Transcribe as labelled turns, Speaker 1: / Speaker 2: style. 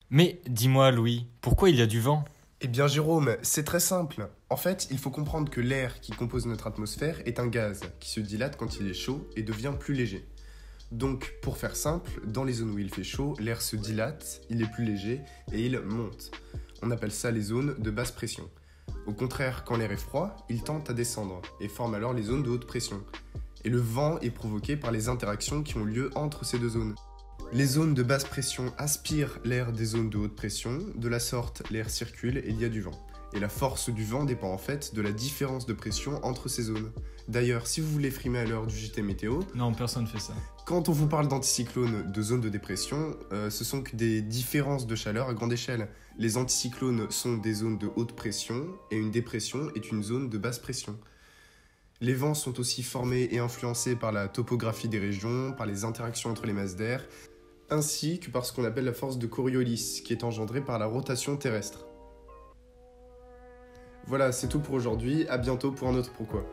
Speaker 1: Mais dis-moi, Louis, pourquoi il y a du vent?
Speaker 2: Eh bien Jérôme, c'est très simple. En fait, il faut comprendre que l'air qui compose notre atmosphère est un gaz qui se dilate quand il est chaud et devient plus léger. Donc, pour faire simple, dans les zones où il fait chaud, l'air se dilate, il est plus léger et il monte. On appelle ça les zones de basse pression. Au contraire, quand l'air est froid, il tend à descendre et forme alors les zones de haute pression. Et le vent est provoqué par les interactions qui ont lieu entre ces deux zones. Les zones de basse pression aspirent l'air des zones de haute pression, de la sorte l'air circule et il y a du vent. Et la force du vent dépend en fait de la différence de pression entre ces zones. D'ailleurs, si vous voulez frimer à l'heure du JT météo,
Speaker 1: Non, personne fait ça.
Speaker 2: quand on vous parle d'anticyclones de zones de dépression, ce sont que des différences de chaleur à grande échelle. Les anticyclones sont des zones de haute pression et une dépression est une zone de basse pression. Les vents sont aussi formés et influencés par la topographie des régions, par les interactions entre les masses d'air, ainsi que par ce qu'on appelle la force de Coriolis, qui est engendrée par la rotation terrestre. Voilà, c'est tout pour aujourd'hui, à bientôt pour un autre pourquoi.